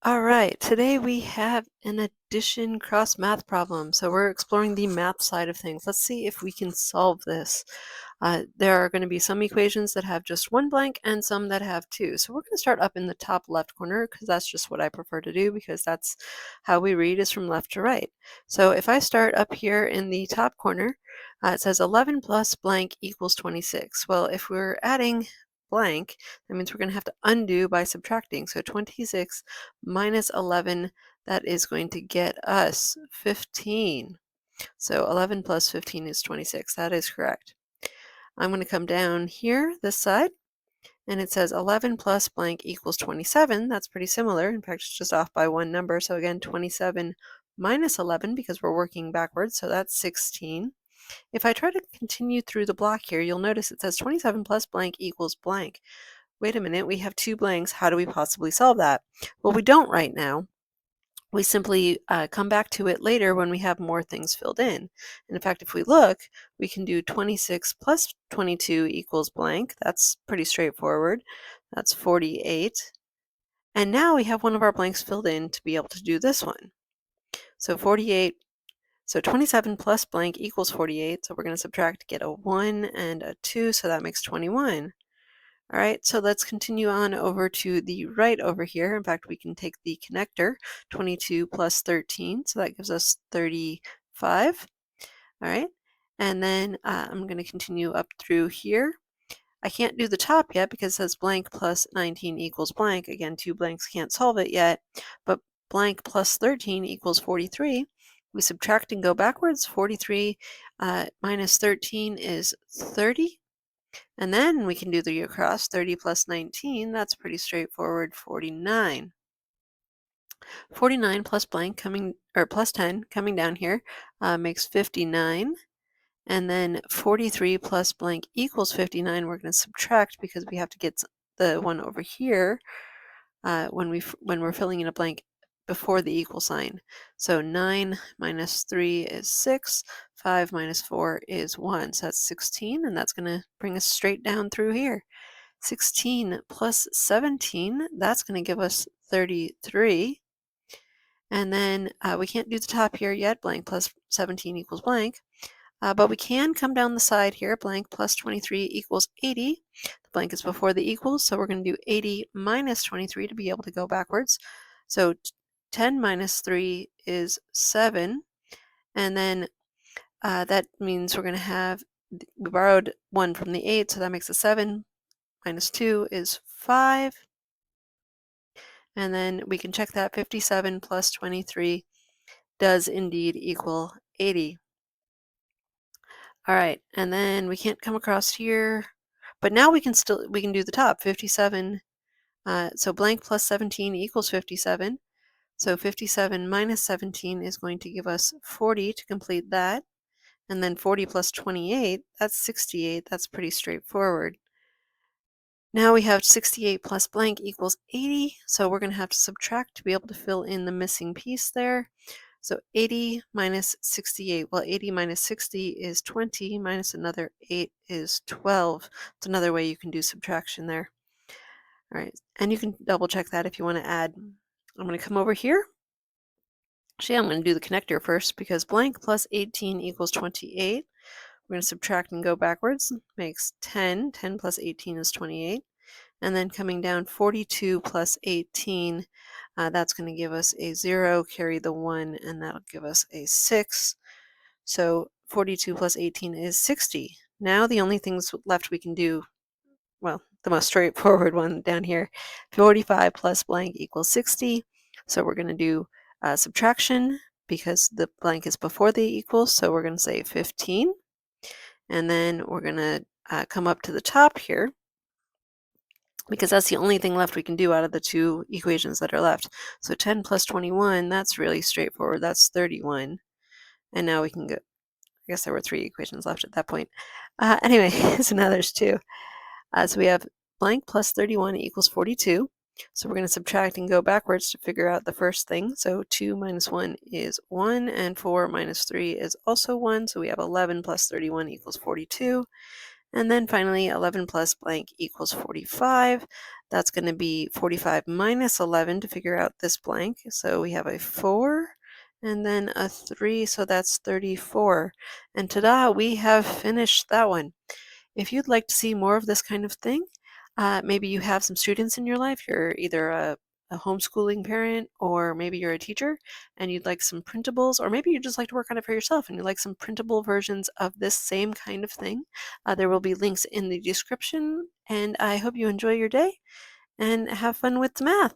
All right, today we have an addition cross math problem. So we're exploring the math side of things. Let's see if we can solve this. There are going to be some equations that have just one blank and some that have two. So we're going to start up in the top left corner because that's just what I prefer to do because that's how we read is from left to right. So if I start up here in the top corner, it says 11 plus blank equals 26. Well, if we're adding blank, that means we're going to have to undo by subtracting. So 26 minus 11, that is going to get us 15. So 11 plus 15 is 26. That is correct. I'm going to come down here, this side, and it says 11 plus blank equals 27. That's pretty similar. In fact, it's just off by one number. So again, 27 minus 11 because we're working backwards. So that's 16. If I try to continue through the block here, you'll notice it says 27 plus blank equals blank. Wait a minute, we have two blanks. How do we possibly solve that? Well, we don't right now. We simply come back to it later when we have more things filled in. And in fact, if we look, we can do 26 plus 22 equals blank. That's pretty straightforward. That's 48. And now we have one of our blanks filled in to be able to do this one. So 48, so 27 plus blank equals 48. So we're going to subtract to get a 1 and a 2, so that makes 21. All right, so let's continue on over to the right over here. In fact, we can take the connector, 22 plus 13, so that gives us 35. All right, and then I'm going to continue up through here. I can't do the top yet because it says blank plus 19 equals blank. Again, two blanks can't solve it yet, but blank plus 13 equals 43. We subtract and go backwards. 43 minus 13 is 30. And then we can do the across, 30 plus 19, that's pretty straightforward, 49. 49 plus blank coming, or plus 10 coming down here makes 59. And then 43 plus blank equals 59. We're going to subtract because we have to get the one over here when we're filling in a blank before the equal sign. So 9 minus 3 is 6, 5 minus 4 is 1. So that's 16, and that's going to bring us straight down through here. 16 plus 17, that's going to give us 33. And then we can't do the top here yet. Blank plus 17 equals blank. But we can come down the side here. Blank plus 23 equals 80. The blank is before the equals, so we're going to do 80 minus 23 to be able to go backwards. So 10 minus 3 is 7. And then that means we're going to have, we borrowed 1 from the 8, so that makes a 7. Minus 2 is 5. And then we can check that 57 plus 23 does indeed equal 80. All right, and then we can't come across here, but now we can do the top, 57. So blank plus 17 equals 57. So 57 minus 17 is going to give us 40 to complete that. And then 40 plus 28, that's 68. That's pretty straightforward. Now we have 68 plus blank equals 80, so we're going to have to subtract to be able to fill in the missing piece there. So 80 minus 68, well 80 minus 60 is 20, minus another 8 is 12. It's another way you can do subtraction there. All right, and you can double check that if you want to add. I'm going to come over here. Actually, I'm going to do the connector first because blank plus 18 equals 28. We're going to subtract and go backwards, makes 10. 10 plus 18 is 28. And then coming down, 42 plus 18, that's going to give us a 0, carry the 1, and that'll give us a 6. So 42 plus 18 is 60. Now the only things left we can do, well, the most straightforward one down here, 45 plus blank equals 60. So we're going to do subtraction because the blank is before the equals, so we're going to say 15. And then we're going to come up to the top here, because that's the only thing left we can do out of the two equations that are left. So 10 plus 21, that's really straightforward. That's 31. And now we can go, I guess there were 3 equations left at that point. Anyway, so now there's 2. So we have blank plus 31 equals 42. So we're going to subtract and go backwards to figure out the first thing. So 2 minus 1 is 1, and 4 minus 3 is also 1. So we have 11 plus 31 equals 42. And then finally, 11 plus blank equals 45. That's going to be 45 minus 11 to figure out this blank. So we have a 4 and then a 3, so that's 34. And ta-da, we have finished that one. If you'd like to see more of this kind of thing, maybe you have some students in your life, you're either a homeschooling parent or maybe you're a teacher and you'd like some printables, or maybe you just like to work on it for yourself and you like some printable versions of this same kind of thing. There will be links in the description, and I hope you enjoy your day and have fun with the math.